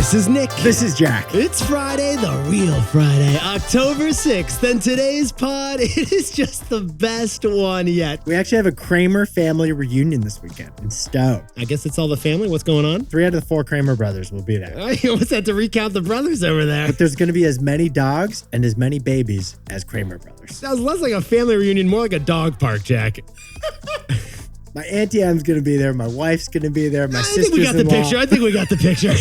This is Nick. This is Jack. It's Friday, the real Friday, October 6th, and today's pod, it is just the best one yet. We actually have a Kramer family reunion this weekend in Stowe. I guess it's all the family. What's going on? 3 out of the 4 Kramer brothers will be there. What's that to recount the brothers over there? But there's going to be as many dogs and as many babies as Kramer brothers. Sounds less like a family reunion, more like a dog park, Jack. My Auntie M's going to be there. My wife's going to be there. My sister's I think we got the picture.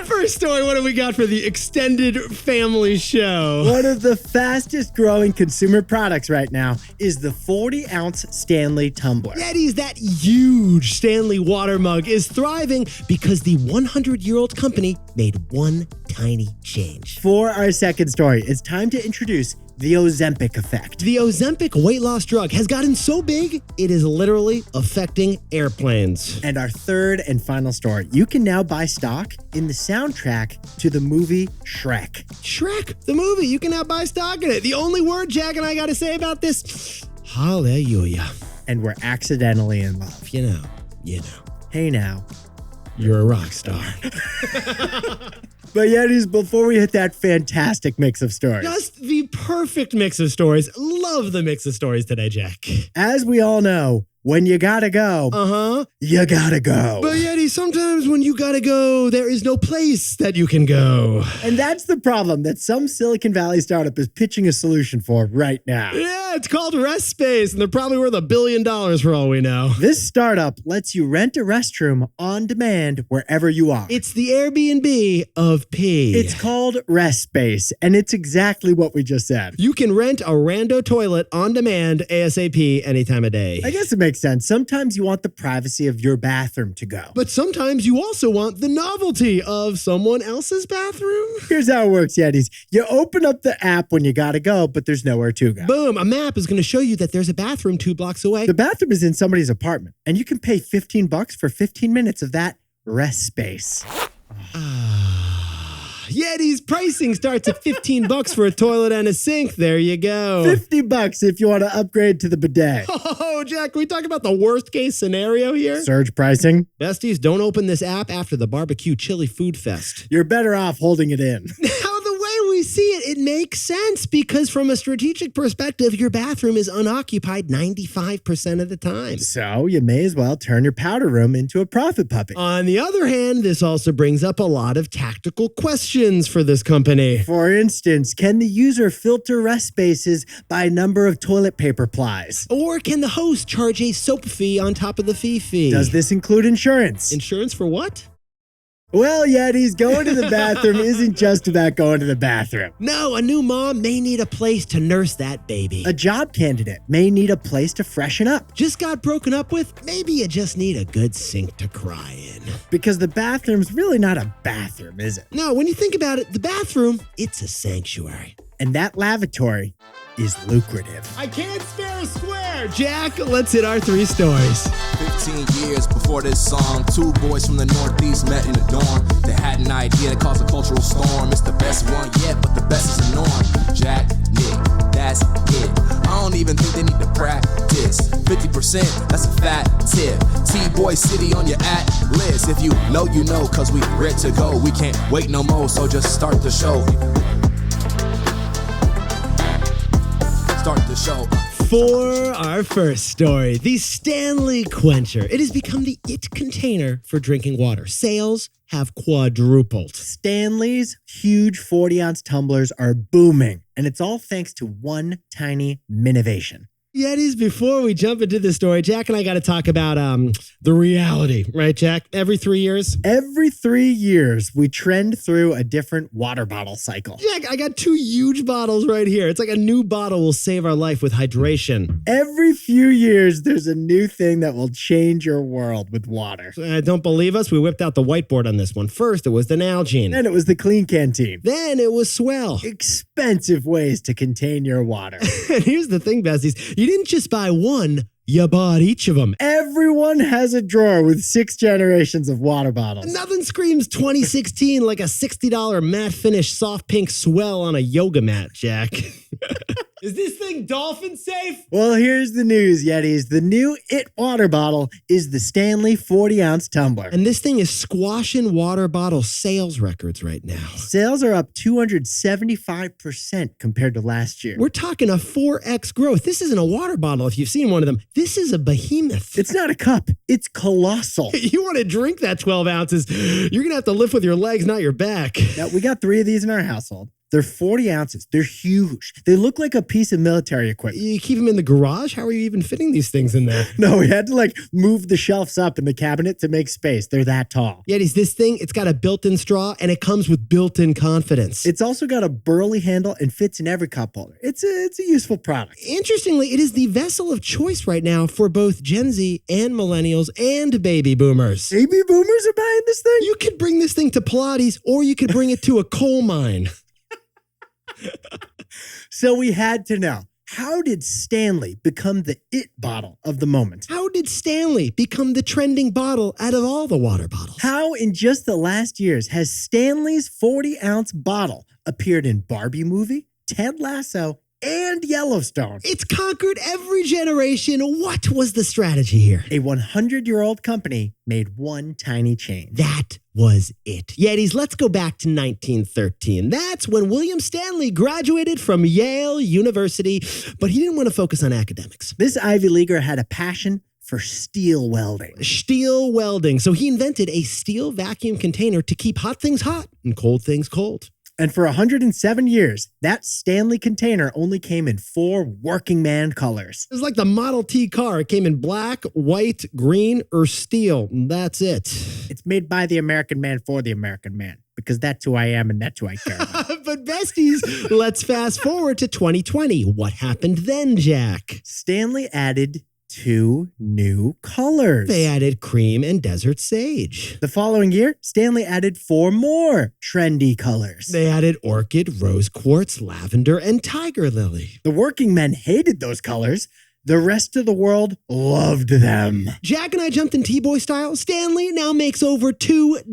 First story, what do we got for the extended family show? One of the fastest growing consumer products right now is the 40-ounce Stanley tumbler. Yetis, that huge Stanley water mug is thriving because the 100-year-old company made one tiny change. For our second story, it's time to introduce the Ozempic Effect. The Ozempic weight loss drug has gotten so big, it is literally affecting airplanes. And our third and final story, you can now buy stock in the soundtrack to the movie Shrek. Shrek, the movie, you can now buy stock in it. The only word Jack and I got to say about this, hallelujah. And we're accidentally in love. You know. Hey now. You're a rock star. But Yetis, before we hit that fantastic mix of stories. Just the perfect mix of stories. Love the mix of stories today, Jack. As we all know, when you gotta go, you gotta go. But Yeti, sometimes when you gotta go, there is no place that you can go. And that's the problem that some Silicon Valley startup is pitching a solution for right now. Yeah, it's called Rest Space, and they're probably worth $1 billion for all we know. This startup lets you rent a restroom on demand wherever you are. It's the Airbnb of pee. It's called Rest Space, and it's exactly what we just said. You can rent a rando toilet on demand ASAP any time of day. I guess it makes sense. Sometimes you want the privacy of your bathroom to go. But sometimes you also want the novelty of someone else's bathroom. Here's how it works, Yetis. You open up the app when you gotta go, but there's nowhere to go. Boom, a map is going to show you that there's a bathroom 2 blocks away. The bathroom is in somebody's apartment, and you can pay $15 for 15 minutes of that rest space. Yeti's pricing starts at $15 for a toilet and a sink. There you go. $50 if you want to upgrade to the bidet. Oh, Jack, can we talk about the worst case scenario here? Surge pricing. Besties, don't open this app after the barbecue chili food fest. You're better off holding it in. Now, the way we see it, it makes sense because from a strategic perspective, your bathroom is unoccupied 95% of the time. So you may as well turn your powder room into a profit puppy. On the other hand, this also brings up a lot of tactical questions for this company. For instance, can the user filter rest spaces by number of toilet paper plies? Or can the host charge a soap fee on top of the fee? Does this include insurance? Insurance for what? Well, Yetis, going to the bathroom isn't just about going to the bathroom. No, a new mom may need a place to nurse that baby. A job candidate may need a place to freshen up. Just got broken up with? Maybe you just need a good sink to cry in. Because the bathroom's really not a bathroom, is it? No, when you think about it, the bathroom, it's a sanctuary. And that lavatory is lucrative. I can't spare a square. Jack, let's hit our 3 stories. 15 years before this song, 2 boys from the Northeast met in a dorm. They had an idea that caused a cultural storm. It's the best one yet, but the best is the norm. Jack, Nick, that's it. I don't even think they need to practice. 50%, that's a fat tip. T-Boy City on your at-list. If you know, cause we ready to go. We can't wait no more, so just start the show. Start the show. For our first story, the Stanley Quencher. It has become the it container for drinking water. Sales have quadrupled. Stanley's huge 40-ounce tumblers are booming, and it's all thanks to one tiny minnovation. Yetis, before we jump into the story, Jack and I got to talk about the reality, right, Jack? Every 3 years? Every 3 years, we trend through a different water bottle cycle. Jack, I got 2 huge bottles right here. It's like a new bottle will save our life with hydration. Every few years, there's a new thing that will change your world with water. Don't believe us? We whipped out the whiteboard on this one. First, it was the Nalgene. Then it was the Klean Kanteen. Then it was Swell. Expensive ways to contain your water. And here's the thing, besties. You didn't just buy one, you bought each of them. Everyone has a drawer with 6 generations of water bottles. Nothing screams 2016 like a $60 matte finish soft pink Swell on a yoga mat, Jack. Is this thing dolphin safe? Well, here's the news, Yetis. The new It water bottle is the Stanley 40-ounce tumbler. And this thing is squashing water bottle sales records right now. Sales are up 275% compared to last year. We're talking a 4x growth. This isn't a water bottle if you've seen one of them. This is a behemoth. It's not a cup. It's colossal. You want to drink that 12 ounces, you're going to have to lift with your legs, not your back. Now, we got 3 of these in our household. They're 40 ounces. They're huge. They look like a piece of military equipment. You keep them in the garage? How are you even fitting these things in there? No, we had to move the shelves up in the cabinet to make space. They're that tall. Yetis, this thing, it's got a built-in straw and it comes with built-in confidence. It's also got a burly handle and fits in every cup holder. It's a useful product. Interestingly, it is the vessel of choice right now for both Gen Z and millennials and baby boomers. Baby boomers are buying this thing? You could bring this thing to Pilates or you could bring it to a coal mine. So we had to know, how did Stanley become the It bottle of the moment? How did Stanley become the trending bottle out of all the water bottles? How in just the last years has Stanley's 40-ounce bottle appeared in Barbie movie, Ted Lasso, and Yellowstone? It's conquered every generation. What was the strategy here? A 100-year-old company made one tiny change. That was it. Yetis, let's go back to 1913. That's when William Stanley graduated from Yale University, but he didn't want to focus on academics. This Ivy Leaguer had a passion for steel welding. Steel welding. So he invented a steel vacuum container to keep hot things hot and cold things cold. And for 107 years, that Stanley container only came in 4 working man colors. It was like the Model T car. It came in black, white, green, or steel. That's it. It's made by the American man for the American man, because that's who I am and that's who I care about. But besties, let's fast forward to 2020. What happened then, Jack? Stanley added 2 new colors. They added cream and desert sage. The following year, Stanley added 4 more trendy colors. They added orchid, rose quartz, lavender, and tiger lily. The working men hated those colors. The rest of the world loved them. Jack and I jumped in T-Boy style. Stanley now makes over 24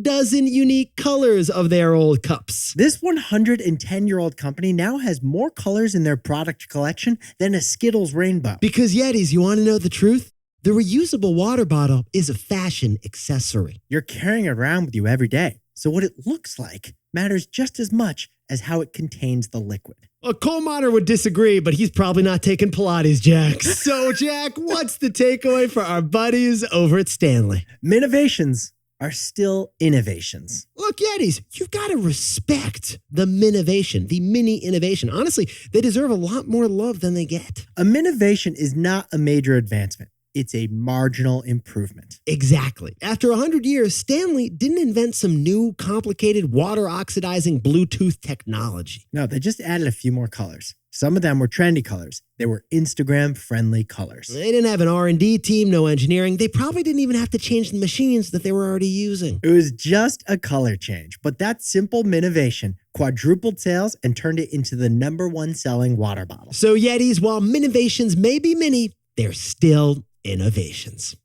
unique colors of their old cups. This 110-year-old company now has more colors in their product collection than a Skittles rainbow. Because Yetis, you want to know the truth? The reusable water bottle is a fashion accessory. You're carrying it around with you every day. So what it looks like matters just as much as how it contains the liquid. A coal miner would disagree, but he's probably not taking Pilates, Jack. So, Jack, what's the takeaway for our buddies over at Stanley? Minnovations are still innovations. Look, Yetis, you've got to respect the minnovation, the mini innovation. Honestly, they deserve a lot more love than they get. A minnovation is not a major advancement. It's a marginal improvement. Exactly. After 100 years, Stanley didn't invent some new, complicated, water-oxidizing Bluetooth technology. No, they just added a few more colors. Some of them were trendy colors. They were Instagram-friendly colors. They didn't have an R&D team, no engineering. They probably didn't even have to change the machines that they were already using. It was just a color change, but that simple minnovation quadrupled sales and turned it into the #1 selling water bottle. So, Yetis, while minnovations may be many, they're still innovations.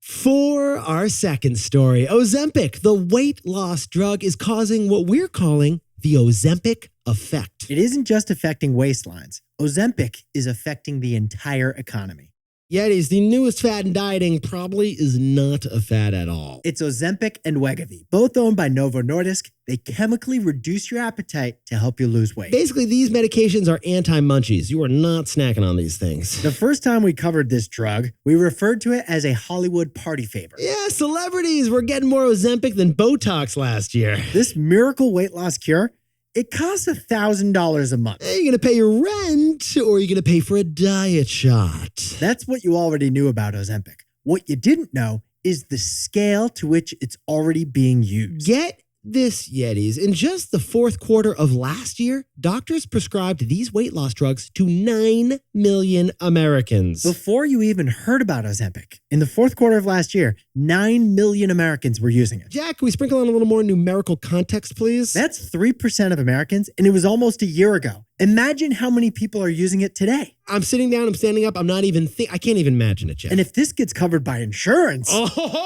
For our second story, Ozempic, the weight loss drug, is causing what we're calling the Ozempic Effect. It isn't just affecting waistlines. Ozempic is affecting the entire economy. Yetis, the newest fad in dieting probably is not a fad at all. It's Ozempic and Wegovy, both owned by Novo Nordisk. They chemically reduce your appetite to help you lose weight. Basically, these medications are anti-munchies. You are not snacking on these things. The first time we covered this drug, we referred to it as a Hollywood party favor. Yeah, celebrities were getting more Ozempic than Botox last year. This miracle weight loss cure, it costs $1,000 a month. Are you going to pay your rent or are you going to pay for a diet shot? That's what you already knew about Ozempic. What you didn't know is the scale to which it's already being used. Get this, Yetis. In just the fourth quarter of last year, doctors prescribed these weight loss drugs to 9 million Americans. Before you even heard about Ozempic, in the fourth quarter of last year, 9 million Americans were using it. Jack, can we sprinkle on a little more numerical context, please? That's 3% of Americans, and it was almost a year ago. Imagine how many people are using it today. I'm sitting down, I'm standing up, I'm not even I can't even imagine it, Jack. And if this gets covered by insurance, oh!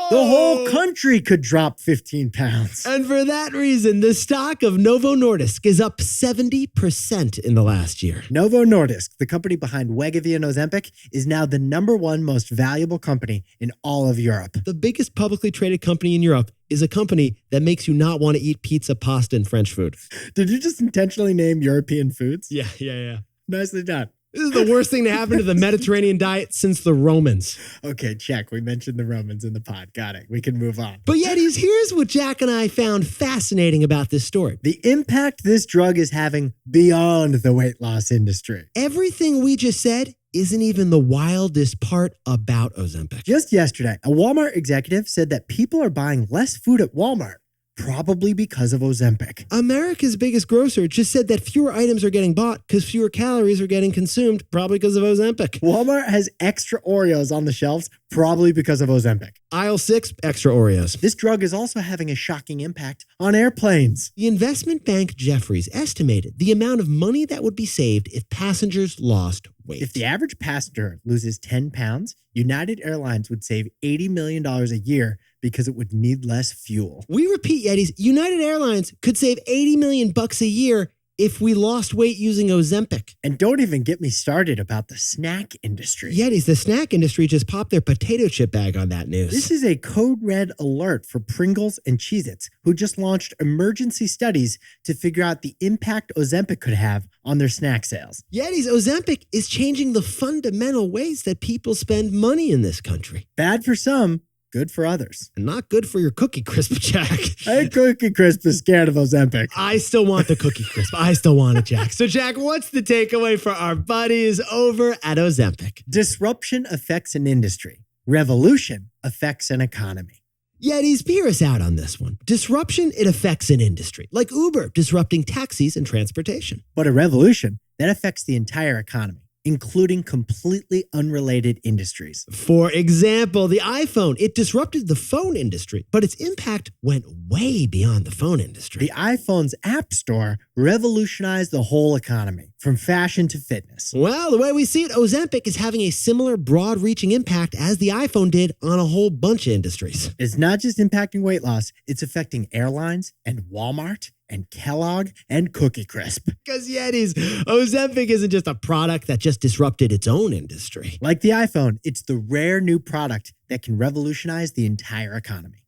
the whole country could drop 15 pounds. And for that reason, the stock of Novo Nordisk is up 70% in the last year. Novo Nordisk, the company behind Wegovy and Ozempic, is now the #1 most valuable company in all of Europe. The biggest publicly traded company in Europe is a company that makes you not want to eat pizza, pasta, and French food. Did you just intentionally name European foods? Yeah. Nicely done. This is the worst thing to happen to the Mediterranean diet since the Romans. Okay, check. We mentioned the Romans in the pod. Got it. We can move on. But Yetis, here's what Jack and I found fascinating about this story. The impact this drug is having beyond the weight loss industry. Everything we just said isn't even the wildest part about Ozempic. Just yesterday, a Walmart executive said that people are buying less food at Walmart, probably because of Ozempic. America's biggest grocer just said that fewer items are getting bought because fewer calories are getting consumed, probably because of Ozempic. Walmart has extra Oreos on the shelves, probably because of Ozempic. Aisle 6, extra Oreos. This drug is also having a shocking impact on airplanes. The investment bank Jefferies estimated the amount of money that would be saved if passengers lost weight. If the average passenger loses 10 pounds, United Airlines would save $80 million a year because it would need less fuel. We repeat, Yetis, United Airlines could save $80 million a year if we lost weight using Ozempic. And don't even get me started about the snack industry. Yetis, the snack industry just popped their potato chip bag on that news. This is a code red alert for Pringles and Cheez-Its, who just launched emergency studies to figure out the impact Ozempic could have on their snack sales. Yetis, Ozempic is changing the fundamental ways that people spend money in this country. Bad for some, good for others. And not good for your Cookie Crisp, Jack. Hey, Cookie Crisp is scared of Ozempic. I still want the Cookie Crisp. I still want it, Jack. So, Jack, what's the takeaway for our buddies over at Ozempic? Disruption affects an industry. Revolution affects an economy. Yetis, hear us out on this one. Disruption, it affects an industry, like Uber disrupting taxis and transportation. But a revolution, that affects the entire economy, including completely unrelated industries. For example, the iPhone, it disrupted the phone industry, but its impact went way beyond the phone industry. The iPhone's App Store revolutionized the whole economy, from fashion to fitness. Well, the way we see it, Ozempic is having a similar broad-reaching impact as the iPhone did on a whole bunch of industries. It's not just impacting weight loss, it's affecting airlines and Walmart and Kellogg and Cookie Crisp. Because Yetis, Ozempic isn't just a product that just disrupted its own industry. Like the iPhone, it's the rare new product that can revolutionize the entire economy.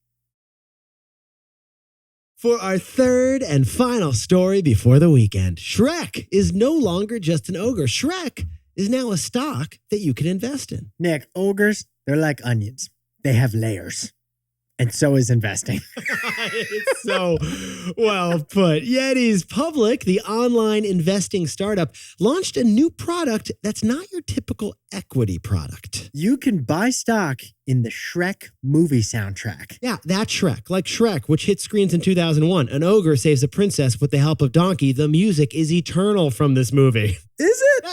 For our third and final story before the weekend, Shrek is no longer just an ogre. Shrek is now a stock that you can invest in. Nick, ogres, they're like onions. They have layers. And so is investing. It's so well put. Yetis Public, the online investing startup, launched a new product that's not your typical equity product. You can buy stock in the Shrek movie soundtrack. Yeah, that's Shrek. Like Shrek, which hit screens in 2001. An ogre saves a princess with the help of Donkey. The music is eternal from this movie. Is it?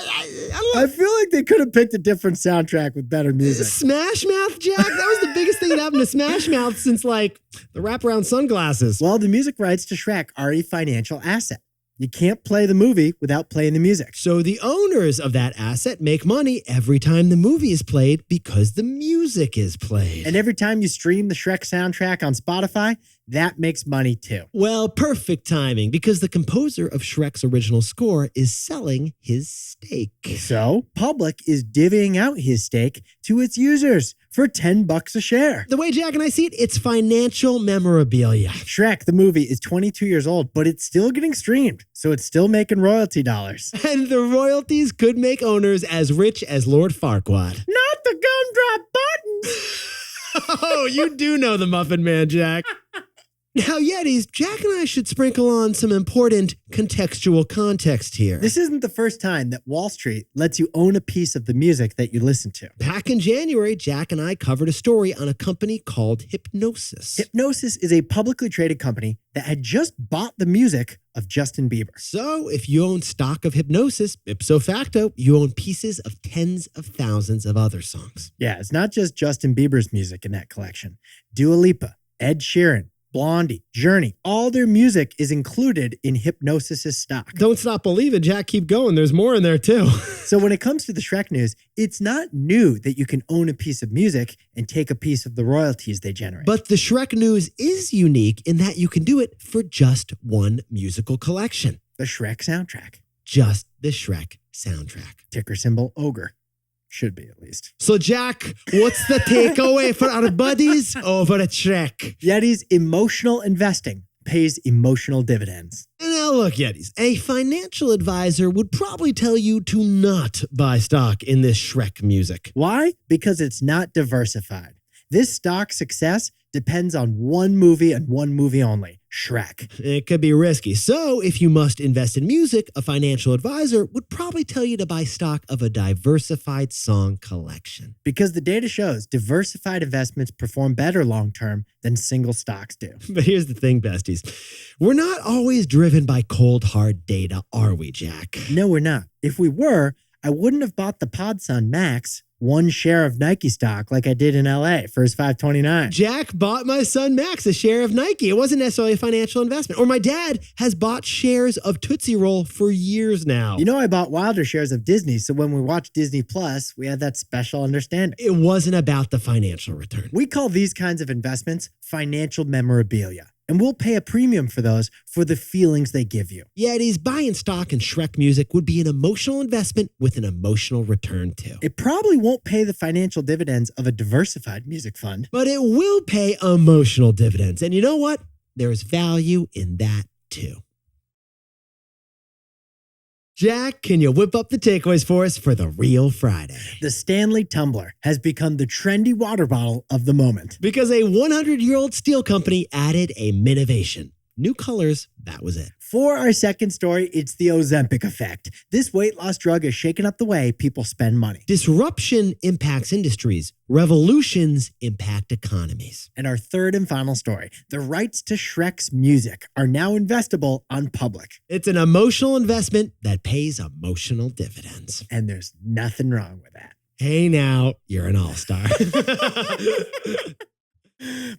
I feel like they could have picked a different soundtrack with better music. Smash Mouth, Jack? That was the biggest thing that happened to Smash Mouth since, like, the wraparound sunglasses. Well, the music rights to Shrek are a financial asset. You can't play the movie without playing the music. So the owners of that asset make money every time the movie is played because the music is played. And every time you stream the Shrek soundtrack on Spotify, that makes money too. Well, perfect timing because the composer of Shrek's original score is selling his stake. So Public is divvying out his stake to its users for $10 a share. The way Jack and I see it, it's financial memorabilia. Shrek, the movie, is 22 years old, but it's still getting streamed, so it's still making royalty dollars. And the royalties could make owners as rich as Lord Farquaad. Not the gumdrop buttons! Oh, you do know the Muffin Man, Jack. Now, Yetis, Jack and I should sprinkle on some important contextual context here. This isn't the first time that Wall Street lets you own a piece of the music that you listen to. Back in January, Jack and I covered a story on a company called Hypnosis. Hypnosis is a publicly traded company that had just bought the music of Justin Bieber. So if you own stock of Hypnosis, ipso facto, you own pieces of tens of thousands of other songs. Yeah, it's not just Justin Bieber's music in that collection. Dua Lipa, Ed Sheeran, Blondie, Journey, all their music is included in Hipgnosis's stock. Don't stop believing, Jack. Keep going. There's more in there, too. So when it comes to the Shrek news, it's not new that you can own a piece of music and take a piece of the royalties they generate. But the Shrek news is unique in that you can do it for just one musical collection. The Shrek soundtrack. Just the Shrek soundtrack. Ticker symbol ogre. Should be, at least. So, Jack, what's the takeaway for our buddies over at Shrek? Yeti's emotional investing pays emotional dividends. Now, look, Yetis, a financial advisor would probably tell you to not buy stock in this Shrek music. Why? Because it's not diversified. This stock success depends on one movie and one movie only, Shrek. It could be risky. So if you must invest in music, a financial advisor would probably tell you to buy stock of a diversified song collection. Because the data shows diversified investments perform better long-term than single stocks do. But here's the thing, besties. We're not always driven by cold, hard data, are we, Jack? No, we're not. If we were, I wouldn't have bought the Podson Max, one share of Nike stock like I did in LA for his $5.29. Jack bought my son Max a share of Nike. It wasn't necessarily a financial investment. Or my dad has bought shares of Tootsie Roll for years now. You know, I bought Wilder shares of Disney, so when we watched Disney Plus, we had that special understanding. It wasn't about the financial return. We call these kinds of investments financial memorabilia. And we'll pay a premium for those for the feelings they give you. Yetis, buying stock in Shrek music would be an emotional investment with an emotional return too. It probably won't pay the financial dividends of a diversified music fund. But it will pay emotional dividends. And you know what? There's value in that too. Jack, can you whip up the takeaways for us for the Real Friday? The Stanley tumbler has become the trendy water bottle of the moment. Because a 100-year-old steel company added a minnovation. New colors, that was it. For our second story, it's the Ozempic Effect. This weight loss drug is shaking up the way people spend money. Disruption impacts industries. Revolutions impact economies. And our third and final story, the rights to Shrek's music are now investable on Public. It's an emotional investment that pays emotional dividends. And there's nothing wrong with that. Hey now, you're an all-star.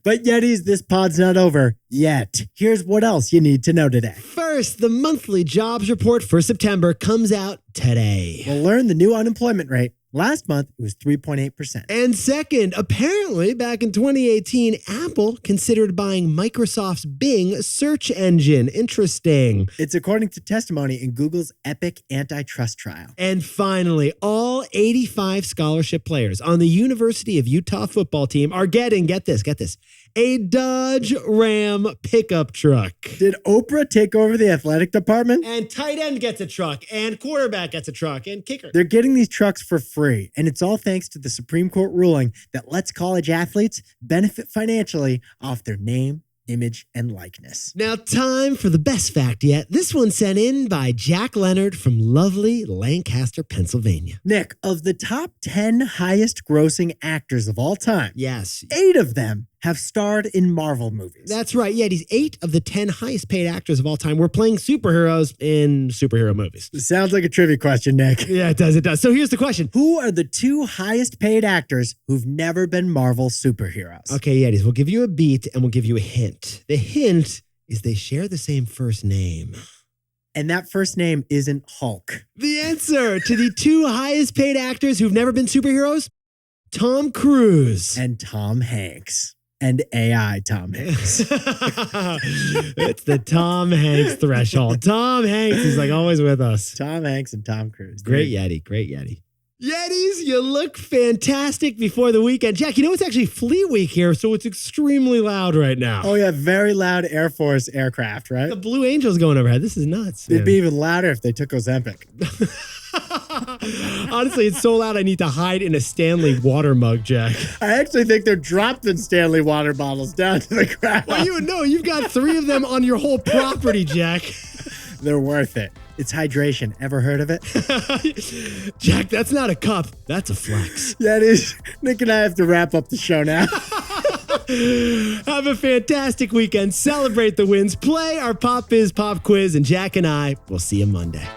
But Yetis, this pod's not over yet. Here's what else you need to know today. First, the monthly jobs report for September comes out today. We'll learn the new unemployment rate. Last month, it was 3.8%. And second, apparently back in 2018, Apple considered buying Microsoft's Bing search engine. Interesting. It's according to testimony in Google's epic antitrust trial. And finally, all 85 scholarship players on the University of Utah football team are getting, get this, a Dodge Ram pickup truck. Did Oprah take over the athletic department? And tight end gets a truck, and quarterback gets a truck, and kicker. They're getting these trucks for free, and it's all thanks to the Supreme Court ruling that lets college athletes benefit financially off their name, image, and likeness. Now, time for the best fact yet. This one sent in by Jack Leonard from lovely Lancaster, Pennsylvania. Nick, of the top 10 highest grossing actors of all time, Yes. 8 of them have starred in Marvel movies. That's right. Yeah, these 8 of the 10 highest paid actors of all time were playing superheroes in superhero movies. Sounds like a trivia question, Nick. Yeah, it does. So here's the question. Who are the 2 highest paid actors who've never been Marvel superheroes? Okay, Yetis, we'll give you a beat and we'll give you a hint. The hint is they share the same first name. And that first name isn't Hulk. The answer to the 2 highest paid actors who've never been superheroes? Tom Cruise. And Tom Hanks. And AI Tom Hanks. It's the Tom Hanks threshold. Tom Hanks is like always with us. Tom Hanks and Tom Cruise. Great Yeti. Yetis, you look fantastic before the weekend. Jack, you know it's actually Fleet Week here, so it's extremely loud right now. Oh, yeah, very loud Air Force aircraft, right? The Blue Angels going overhead. This is nuts. It'd be even louder if they took Ozempic. Honestly, it's so loud I need to hide in a Stanley water mug, Jack. I actually think they're dropping Stanley water bottles down to the ground. Well, you know, you've got 3 of them on your whole property, Jack. They're worth it. It's hydration. Ever heard of it? Jack, that's not a cup. That's a flex. Yeah, it is. Nick and I have to wrap up the show now. Have a fantastic weekend. Celebrate the wins. Play our Pop Biz Pop Quiz. And Jack and I will see you Monday.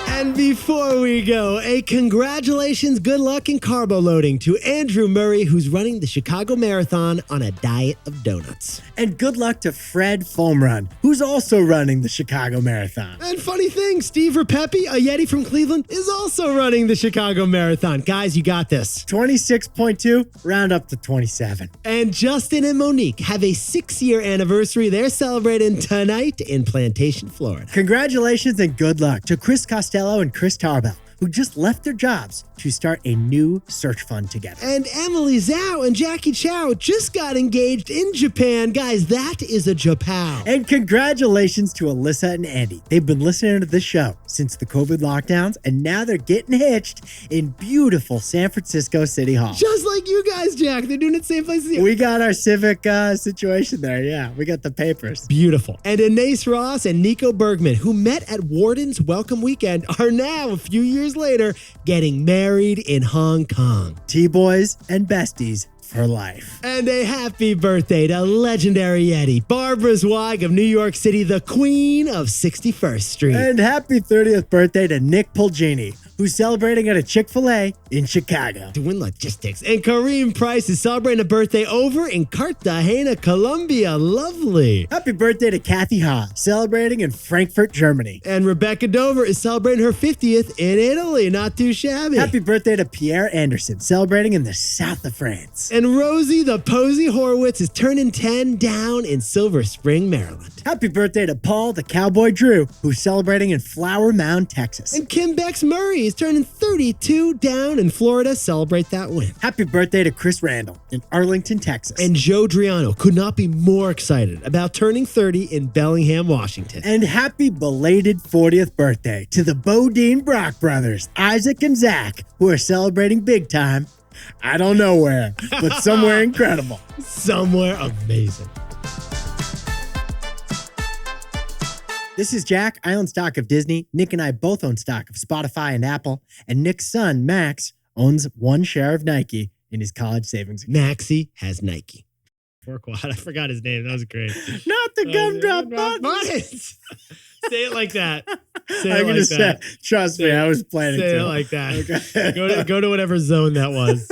And And before we go, a congratulations, good luck, and carbo loading to Andrew Murray, who's running the Chicago Marathon on a diet of donuts. And good luck to Fred Foamrun, who's also running the Chicago Marathon. And funny thing, Steve Rapepi, a Yeti from Cleveland, is also running the Chicago Marathon. Guys, you got this. 26.2, round up to 27. And Justin and Monique have a 6-year anniversary they're celebrating tonight in Plantation, Florida. Congratulations and good luck to Chris Costello and Chris Tarbell, who just left their jobs to start a new search fund together. And Emily Zhao and Jackie Chow just got engaged in Japan. Guys, that is a Japow. And congratulations to Alyssa and Andy. They've been listening to this show since the COVID lockdowns, and now they're getting hitched in beautiful San Francisco City Hall. Just like you guys, Jack. They're doing it the same place as you. We got our civic situation there. Yeah, we got the papers. Beautiful. And Anais Ross and Nico Bergman, who met at Warden's Welcome Weekend, are now, a few years later, getting married in Hong Kong. T-boys and besties for life. And a happy birthday to legendary Yeti, Barbara Zweig of New York City, the queen of 61st Street. And happy 30th birthday to Nick Pulgini, who's celebrating at a Chick-fil-A in Chicago. Doing logistics. And Kareem Price is celebrating a birthday over in Cartagena, Colombia. Lovely. Happy birthday to Kathy Ha, celebrating in Frankfurt, Germany. And Rebecca Dover is celebrating her 50th in Italy. Not too shabby. Happy birthday to Pierre Anderson, celebrating in the south of France. And Rosie the Posey Horowitz is turning 10 down in Silver Spring, Maryland. Happy birthday to Paul the Cowboy Drew, who's celebrating in Flower Mound, Texas. And Kim Bex Murray is turning 32 down in Florida. Celebrate that win. Happy birthday to Chris Randall in Arlington, Texas. And Joe Driano could not be more excited about turning 30 in Bellingham, Washington. And happy belated 40th birthday to the Bodine Brock brothers, Isaac and Zach, who are celebrating big time. I don't know where, but somewhere incredible. Somewhere amazing. This is Jack. I own stock of Disney. Nick and I both own stock of Spotify and Apple. And Nick's son, Max, owns 1 share of Nike in his college savings account. Maxie has Nike. Porquad. I forgot his name. That was great. Not the gumdrop buttons. Say it like that. Say I'm it going like to that. say, trust me, I was planning Say to. it like that. Okay. Go to whatever zone that was.